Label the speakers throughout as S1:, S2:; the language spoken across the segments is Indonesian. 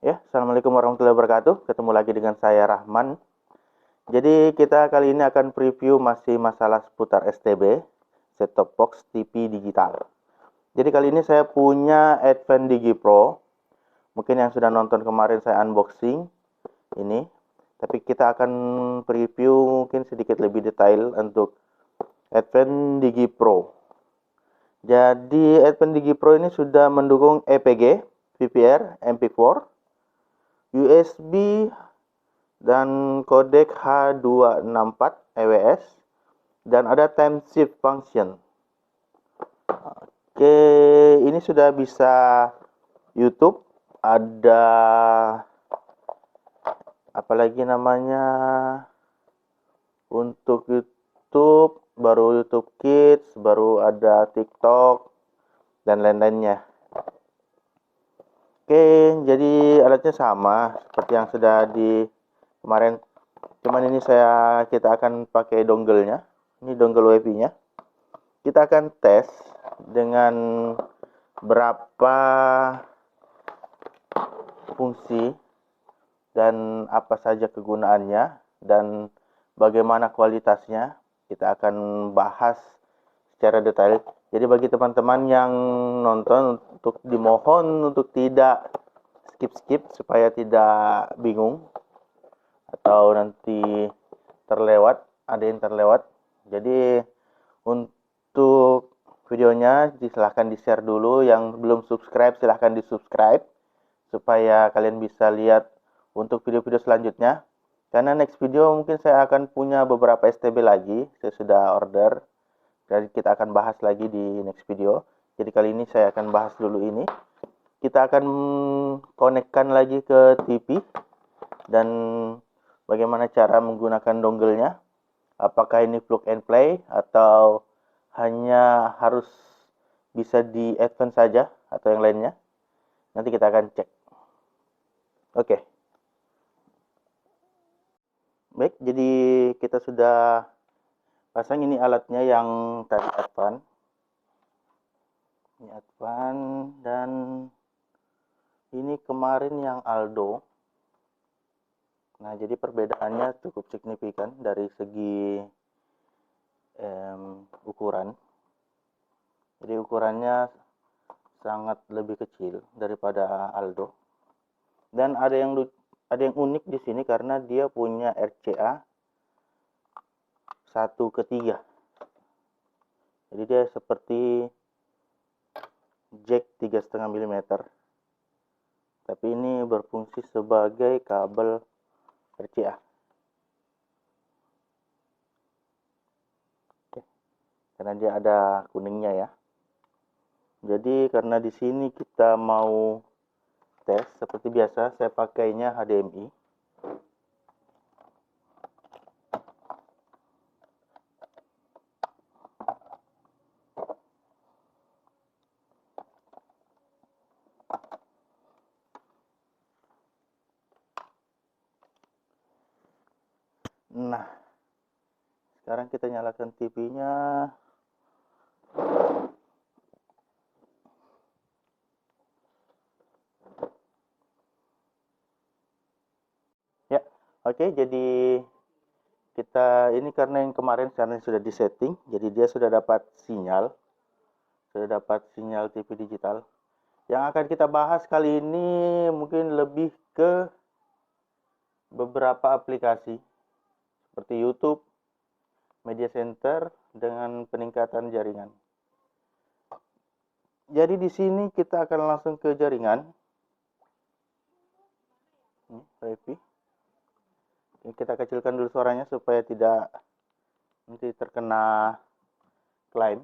S1: Ya, Assalamualaikum warahmatullahi wabarakatuh. Ketemu lagi dengan saya Rahman. Jadi kita kali ini akan preview masih masalah seputar STB, set-top box TV digital. Jadi kali ini saya punya Advent Digi Pro. Mungkin yang sudah nonton kemarin saya unboxing ini. Tapi kita akan preview mungkin sedikit lebih detail untuk Advent Digi Pro. Jadi Advent Digi Pro ini sudah mendukung EPG, VPR, MP4, USB, dan kodek H264 EWS, dan ada time shift function. Oke, ini sudah bisa YouTube, ada apalagi namanya untuk YouTube, baru YouTube Kids, baru ada TikTok dan lain-lainnya. Oke, jadi alatnya sama seperti yang sudah di kemarin. Cuman ini kita akan pakai dongle-nya. Ini dongle WiFi-nya. Kita akan tes dengan berapa fungsi dan apa saja kegunaannya dan bagaimana kualitasnya. Kita akan bahas secara detail. Jadi bagi teman-teman yang nonton, untuk dimohon untuk tidak skip supaya tidak bingung atau nanti ada yang terlewat. Jadi untuk videonya silahkan di-share dulu. Yang belum subscribe silahkan di-subscribe supaya kalian bisa lihat untuk video-video selanjutnya. Karena next video mungkin saya akan punya beberapa STB lagi, saya sudah order. Jadi kita akan bahas lagi di next video. Jadi kali ini saya akan bahas dulu ini. Kita akan konekkan lagi ke TV dan bagaimana cara menggunakan dongle-nya. Apakah ini plug and play atau hanya harus bisa di Advent saja atau yang lainnya. Nanti kita akan cek. Oke. Baik, jadi kita sudah pasang ini alatnya yang tadi Advent. Ini Advent dan ini kemarin yang Aldo. Nah, jadi perbedaannya cukup signifikan dari segi ukuran. Jadi ukurannya sangat lebih kecil daripada Aldo. Dan ada yang unik di sini karena dia punya RCA 1/3. Jadi dia seperti jack 3,5 mm. Tapi ini berfungsi sebagai kabel RCA. Oke. Karena dia ada kuningnya ya. Jadi karena di sini kita mau tes seperti biasa, saya pakainya HDMI. Nah, sekarang kita nyalakan TV-nya. Ya, oke, jadi kita ini karena yang kemarin sudah disetting, jadi dia sudah dapat sinyal TV digital. Yang akan kita bahas kali ini mungkin lebih ke beberapa aplikasi seperti YouTube, Media Center dengan peningkatan jaringan. Jadi di sini kita akan langsung ke jaringan. Ini WiFi. Ini kita kecilkan dulu suaranya supaya tidak nanti terkena klaim.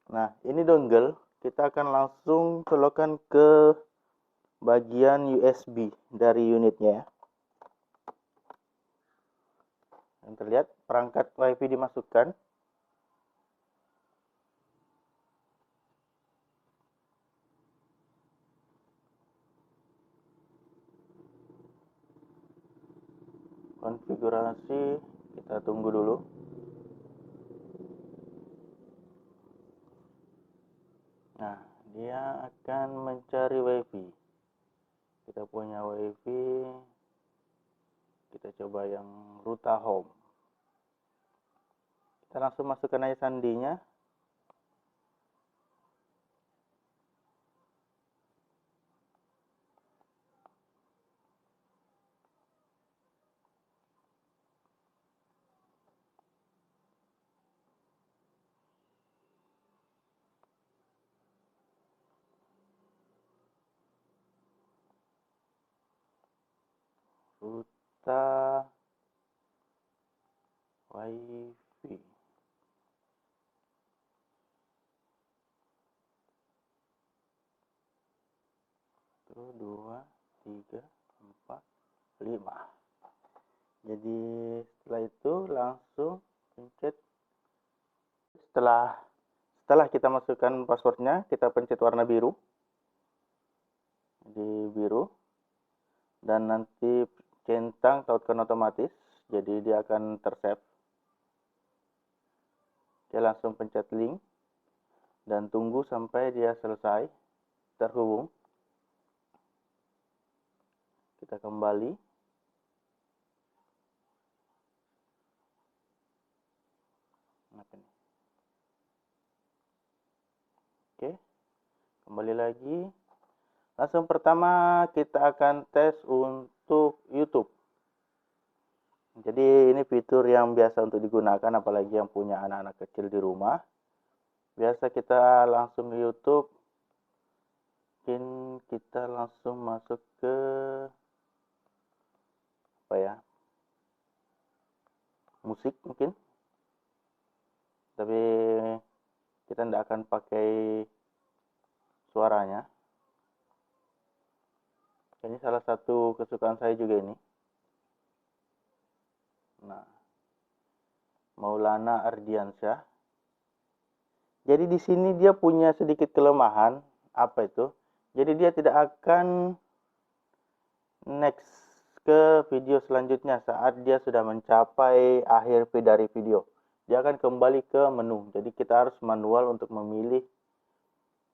S1: Nah, ini dongle. Kita akan langsung colokkan ke bagian USB dari unitnya. Yang terlihat perangkat WiFi dimasukkan. Konfigurasi kita tunggu dulu. Nah, dia akan mencari WiFi. Kita punya wifi, kita coba yang Ruta Home. Kita langsung masukkan aja sandinya. Ruta wifi. 2, 3, 4, 5. Jadi setelah itu langsung pencet. Setelah kita masukkan passwordnya, kita pencet warna biru. Di biru. Dan nanti centang tautkan otomatis. Jadi dia akan tersave. Oke, langsung pencet link. Dan tunggu sampai dia selesai terhubung. Kita kembali. Oke, kembali lagi. Langsung pertama kita akan tes untuk YouTube. Jadi ini fitur yang biasa untuk digunakan apalagi yang punya anak-anak kecil di rumah. Biasa kita langsung ke YouTube. Mungkin kita langsung masuk ke musik mungkin. Tapi kita tidak akan pakai suaranya. Ini salah satu kesukaan saya juga ini. Nah, Maulana Ardiansyah. Jadi di sini dia punya sedikit kelemahan. Apa itu? Jadi dia tidak akan next ke video selanjutnya saat dia sudah mencapai akhir dari video. Dia akan kembali ke menu. Jadi kita harus manual untuk memilih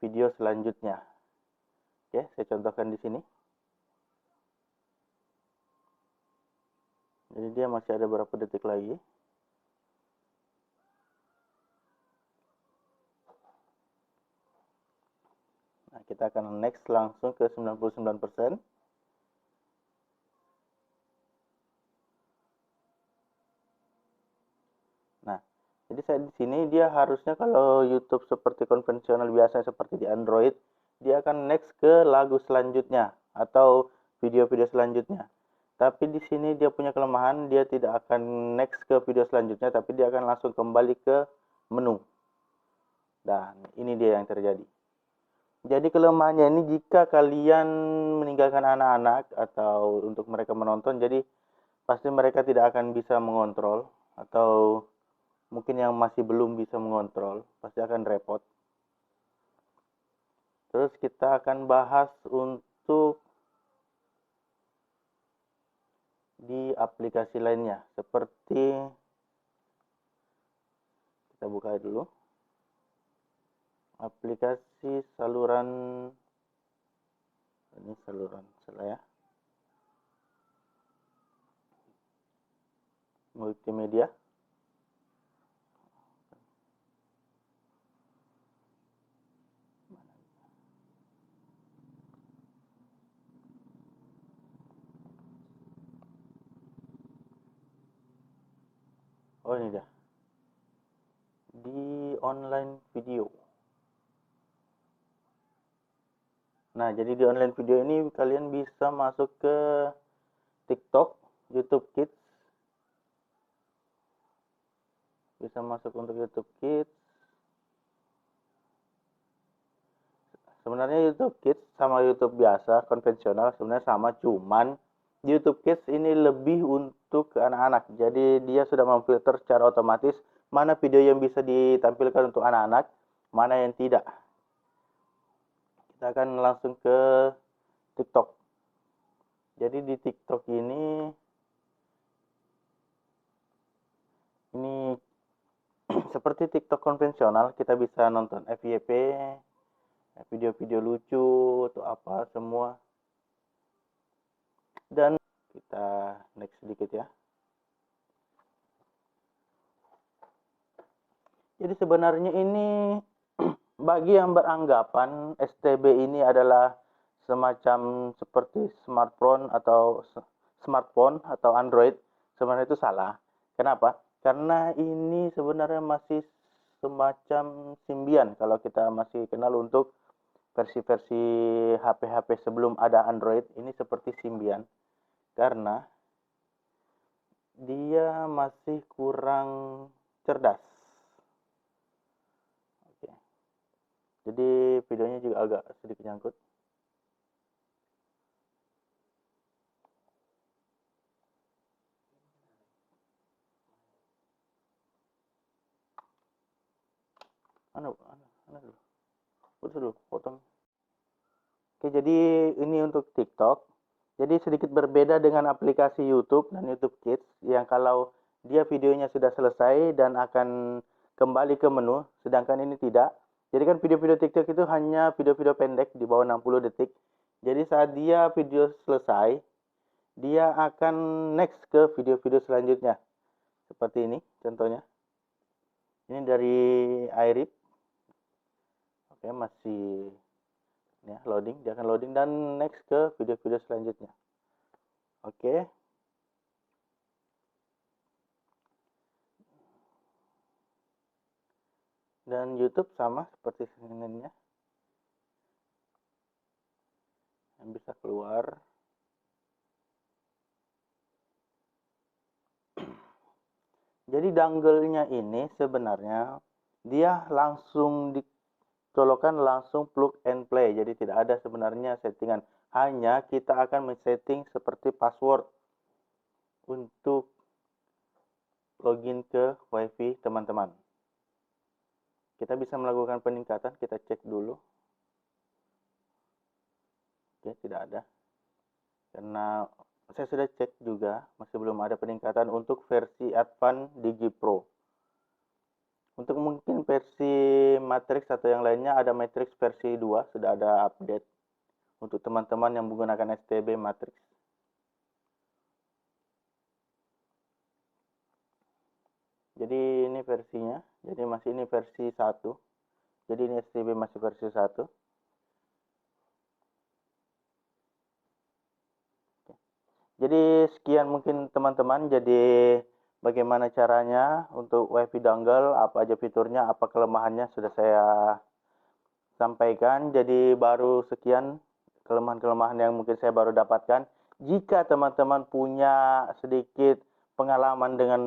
S1: video selanjutnya. Oke, saya contohkan di sini. Jadi dia masih ada beberapa detik lagi. Nah, kita akan next langsung ke 99%. Nah, jadi saya di sini dia harusnya kalau YouTube seperti konvensional biasa seperti di Android, dia akan next ke lagu selanjutnya atau video-video selanjutnya. Tapi di sini dia punya kelemahan, dia tidak akan next ke video selanjutnya, tapi dia akan langsung kembali ke menu. Dan ini dia yang terjadi. Jadi kelemahannya ini jika kalian meninggalkan anak-anak atau untuk mereka menonton, jadi pasti mereka tidak akan bisa mengontrol atau mungkin yang masih belum bisa mengontrol, pasti akan repot. Terus kita akan bahas untuk di aplikasi lainnya, seperti kita buka dulu aplikasi saluran, ini saluran salah ya, multimedia. Oh, ini dia. Di online video. Nah, jadi di online video ini kalian bisa masuk ke TikTok, YouTube Kids. Bisa masuk untuk YouTube Kids. Sebenarnya YouTube Kids sama YouTube biasa, konvensional sebenarnya sama, cuman YouTube Kids ini lebih untuk ke anak-anak. Jadi dia sudah memfilter secara otomatis mana video yang bisa ditampilkan untuk anak-anak, mana yang tidak. Kita akan langsung ke TikTok. Jadi di TikTok ini seperti TikTok konvensional, kita bisa nonton FYP, video-video lucu atau apa semua. Dan kita next sedikit ya. Jadi sebenarnya ini bagi yang beranggapan STB ini adalah semacam seperti smartphone atau Android, sebenarnya itu salah. Kenapa? Karena ini sebenarnya masih semacam Symbian kalau kita masih kenal untuk versi-versi HP-HP sebelum ada Android, ini seperti Symbian karena dia masih kurang cerdas. Oke. Jadi videonya juga agak sedikit nyangkut. Dulu, potong. Oke, jadi ini untuk TikTok. Jadi sedikit berbeda dengan aplikasi YouTube dan YouTube Kids yang kalau dia videonya sudah selesai dan akan kembali ke menu, sedangkan ini tidak. Jadi kan video-video TikTok itu hanya video-video pendek di bawah 60 detik. Jadi saat dia video selesai, dia akan next ke video-video selanjutnya. Seperti ini contohnya. Ini dari iRip. Oke, masih ya, loading, dia akan loading dan next ke video-video selanjutnya. Oke. Dan YouTube sama seperti sebenarnya. Yang bisa keluar. Jadi dangle-nya ini sebenarnya dia langsung dicolokkan langsung plug and play. Jadi tidak ada sebenarnya settingan. Hanya kita akan men-setting seperti password untuk login ke WiFi teman-teman. Kita bisa melakukan peningkatan, kita cek dulu. Oke, tidak ada. Karena saya sudah cek juga, masih belum ada peningkatan untuk versi Advanced Digi Pro. Untuk mungkin versi Matrix atau yang lainnya, ada Matrix versi 2, sudah ada update untuk teman-teman yang menggunakan STB Matrix. Jadi ini versinya, jadi masih ini versi 1. Jadi ini STB masih versi 1. Jadi sekian mungkin teman-teman, jadi bagaimana caranya untuk WiFi dongle, apa aja fiturnya, apa kelemahannya sudah saya sampaikan. Jadi baru sekian kelemahan-kelemahan yang mungkin saya baru dapatkan. Jika teman-teman punya sedikit pengalaman dengan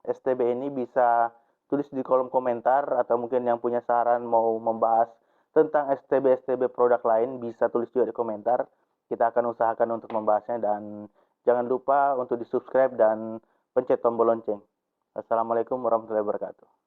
S1: STB ini, bisa tulis di kolom komentar, atau mungkin yang punya saran mau membahas tentang STB produk lain, bisa tulis juga di komentar. Kita akan usahakan untuk membahasnya, dan jangan lupa untuk di subscribe dan pencet tombol lonceng. Assalamualaikum warahmatullahi wabarakatuh.